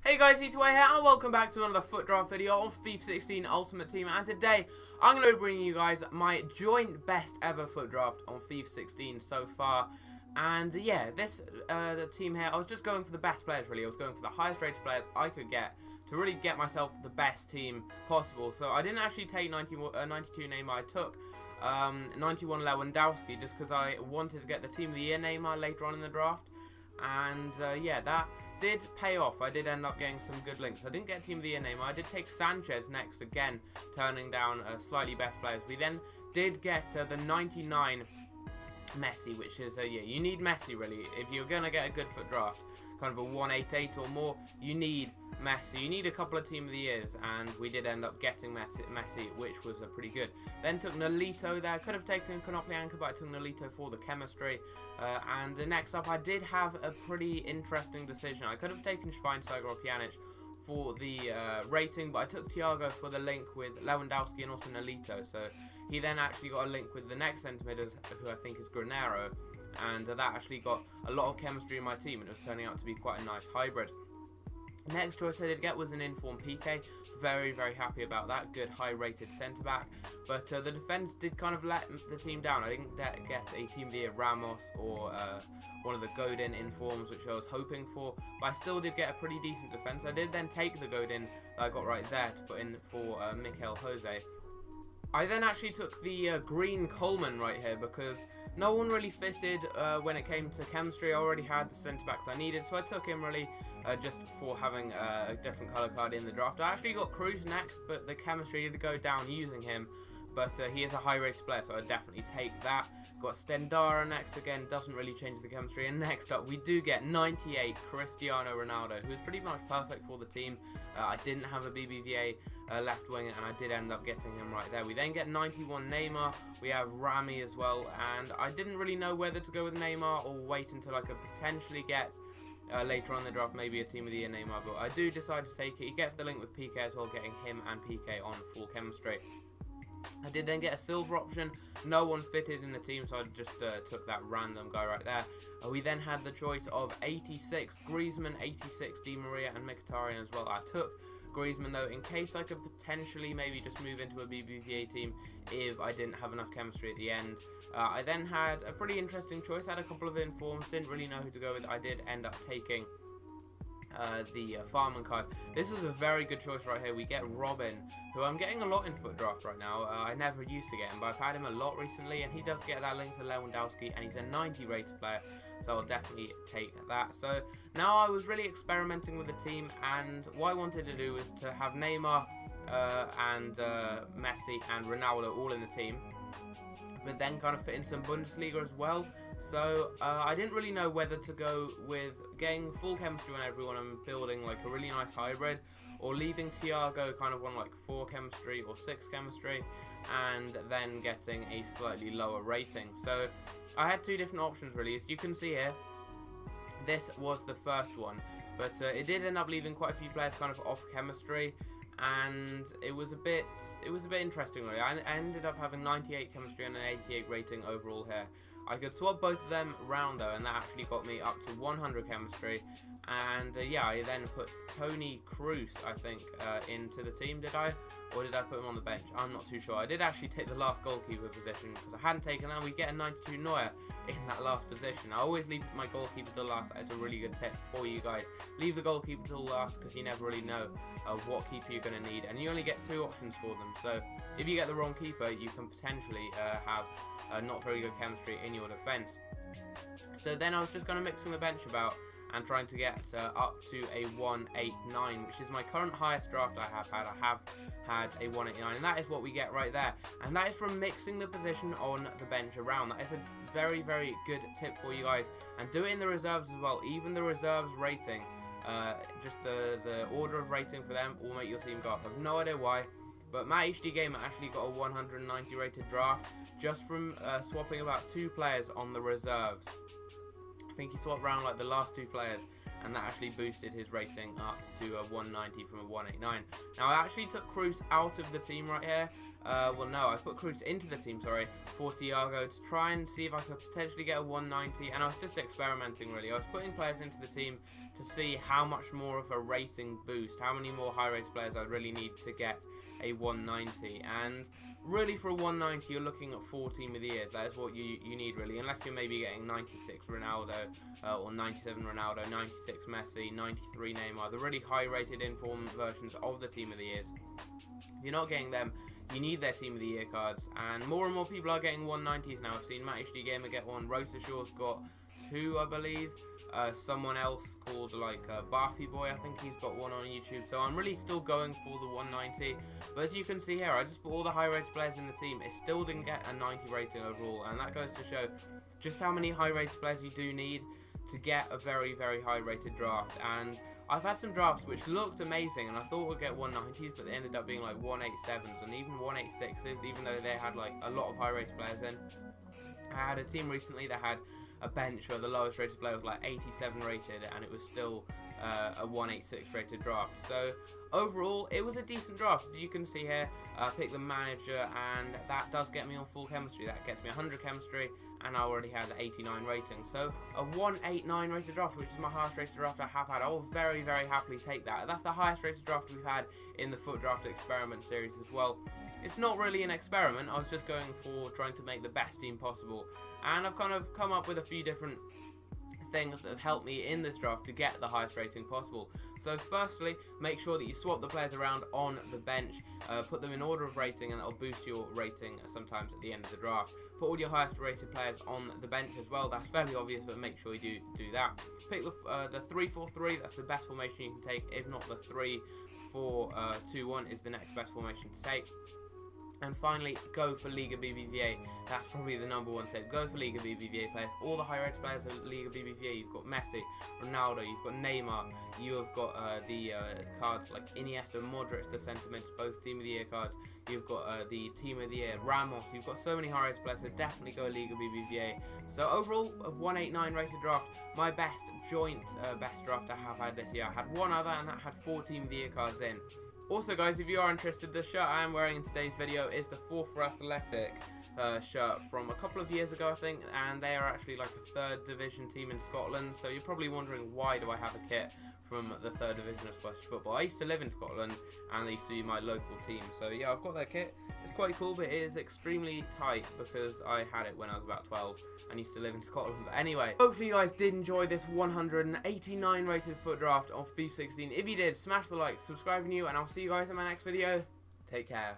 Hey guys, E2A here, and welcome back to another FUT Draft video on FIFA 16 Ultimate Team. And today, I'm going to be bringing you guys my joint best ever FUT Draft on FIFA 16 so far. And yeah, this team here, I was just going for the best players really. I was going for the highest rated players I could get to really get myself the best team possible. So I didn't actually take 92 Neymar, I took 91 Lewandowski just because I wanted to get the Team of the Year Neymar later on in the draft. And yeah, that did pay off. I did end up getting some good links. I didn't get Team of the Year Neymar. I did take Sanchez next, again turning down slightly best players. We then did get the 99 Messi, which is yeah, you need Messi really if you're gonna get a good FUT Draft, kind of a 188 or more. You need Messi. You need a couple of Team of the Years, and we did end up getting Messi, which was pretty good. Then took Nolito there. Could have taken Konoplyanka, but I took Nolito for the chemistry. And next up, I did have a pretty interesting decision. I could have taken Schweinsteiger or Pjanic for the rating, but I took Thiago for the link with Lewandowski and also Nolito. So he then actually got a link with the next centre mid, who I think is Granero, and that actually got a lot of chemistry in my team, and it was turning out to be quite a nice hybrid. Next choice I did get was an informed PK. Very, very happy about that. Good, high-rated centre-back. But the defence did kind of let the team down. I didn't get a Team of the Year Ramos or one of the Godin informs, which I was hoping for. But I still did get a pretty decent defence. I did then take the Godin that I got right there to put in for Mikel Jose. I then actually took the green Coleman right here because no one really fitted when it came to chemistry. I already had the centre-backs I needed, so I took him really just for having a different colour card in the draft. I actually got Cruz next, but the chemistry did go down using him. But he is a high-rated player, so I'd definitely take that. Got Stendara next, again, doesn't really change the chemistry. And next up, we do get 98 Cristiano Ronaldo, who is pretty much perfect for the team. I didn't have a BBVA left wing, and I did end up getting him right there. We then get 91 Neymar. We have Rami as well, and I didn't really know whether to go with Neymar or wait until I could potentially get later on in the draft maybe a Team of the Year Neymar, but I do decide to take it. He gets the link with PK as well, getting him and PK on full chemistry. I did then get a silver option. No one fitted in the team, so I just took that random guy right there. We then had the choice of 86 Griezmann, 86 Di Maria, and Mkhitaryan as well. I took Griezmann though in case I could potentially maybe just move into a BBVA team if I didn't have enough chemistry at the end. I then had a pretty interesting choice. I had a couple of informs, didn't really know who to go with. I did end up taking the Farman card. This was a very good choice right here. We get Robin, who I'm getting a lot in FUT Draft right now. I never used to get him, but I've had him a lot recently, and he does get that link to Lewandowski, and he's a 90 rated player, so I'll definitely take that. So now I was really experimenting with the team, and what I wanted to do was to have Neymar and Messi and Ronaldo all in the team, but then kind of fit in some Bundesliga as well. So I didn't really know whether to go with getting full chemistry on everyone and building like a really nice hybrid, or leaving Thiago kind of on like 4 chemistry or 6 chemistry and then getting a slightly lower rating. So I had 2 different options really. As you can see here, this was the first one, but it did end up leaving quite a few players kind of off chemistry, and it was a bit interesting really. I ended up having 98 chemistry and an 88 rating overall here. I could swap both of them round though, and that actually got me up to 100 chemistry. And yeah, I then put Tony Kroos, I think, into the team, did I? Or did I put him on the bench? I'm not too sure. I did actually take the last goalkeeper position because I hadn't taken that. We get a 92 Neuer in that last position. I always leave my goalkeeper till last. That is a really good tip for you guys. Leave the goalkeeper till last because you never really know what keeper you're going to need. And you only get 2 options for them. So if you get the wrong keeper, you can potentially have not very good chemistry in your defence. So then I was just kind of mixing the bench about and trying to get up to a 189, which is my current highest draft I have had. I have had a 189, and that is what we get right there. And that is from mixing the position on the bench around. That is a very, very good tip for you guys. And do it in the reserves as well. Even the reserves rating, just the order of rating for them will make your team go up. I have no idea why, but Matt HD Gamer actually got a 190 rated draft just from swapping about 2 players on the reserves. I think he swapped around like the last 2 players, and that actually boosted his rating up to a 190 from a 189. Now I actually took Cruz out of the team right here, well, no, I put Cruz into the team, sorry, for Thiago to try and see if I could potentially get a 190, and I was just experimenting, really. I was putting players into the team to see how much more of a racing boost, how many more high-rated players I really need to get a 190, and really for a 190 you're looking at 4 Team of the Years. That is what you need, really, unless you're maybe getting 96 Ronaldo, or 97 Ronaldo, 96 Messi, 93 Neymar, the really high-rated inform versions of the Team of the Years. If you're not getting them, you need their Team of the Year cards, and more people are getting 190s now. I've seen Matt HD Gamer get one, Rosa Shaw's got 2, I believe. Someone else called Barfy Boy, I think he's got one on YouTube. So I'm really still going for the 190. But as you can see here, I just put all the high-rated players in the team. It still didn't get a 90 rating overall, and that goes to show just how many high-rated players you do need to get a very, very high-rated draft. And I've had some drafts which looked amazing, and I thought we'd get 190s, but they ended up being like 187s and even 186s, even though they had like a lot of high-rated players in. I had a team recently that had a bench where the lowest rated player was like 87 rated, and it was still a 186 rated draft. So overall, it was a decent draft. As you can see here, I picked the manager, and that does get me on full chemistry. That gets me 100 chemistry, and I already had 89 rating. So a 189 rated draft, which is my highest rated draft I have had. I will very, very happily take that. That's the highest rated draft we've had in the FUT Draft experiment series as well. It's not really an experiment, I was just going for trying to make the best team possible, and I've kind of come up with a few different things that have helped me in this draft to get the highest rating possible. So firstly, make sure that you swap the players around on the bench, put them in order of rating, and that'll boost your rating sometimes at the end of the draft. Put all your highest rated players on the bench as well. That's fairly obvious, but make sure you do that. Pick the 3-4-3, that's the best formation you can take. If not, the 3-4-2-1 is the next best formation to take. And finally, go for Liga BBVA. That's probably the #1 tip. Go for Liga BBVA players. All the high-rated players of Liga BBVA. You've got Messi, Ronaldo, you've got Neymar, you have got the cards like Iniesta, Modric, the sentiments, both Team of the Year cards. You've got the Team of the Year, Ramos. You've got so many high-rated players, so definitely go Liga BBVA. So overall, a 189 rated draft. My best joint best draft I have had this year. I had one other, and that had 4 Team of the Year cards in. Also guys, if you are interested, the shirt I am wearing in today's video is the 4 for Athletic shirt from a couple of years ago, I think, and they are actually like a 3rd division team in Scotland. So you're probably wondering, why do I have a kit from the 3rd division of Scottish football? I used to live in Scotland, and they used to be my local team. So yeah, I've got that kit. It's quite cool, but it is extremely tight because I had it when I was about 12 and used to live in Scotland. But anyway, hopefully you guys did enjoy this 189 rated FUT Draft of FIFA 16. If you did, smash the like, subscribe if you're new, and I'll see you guys in my next video. Take care.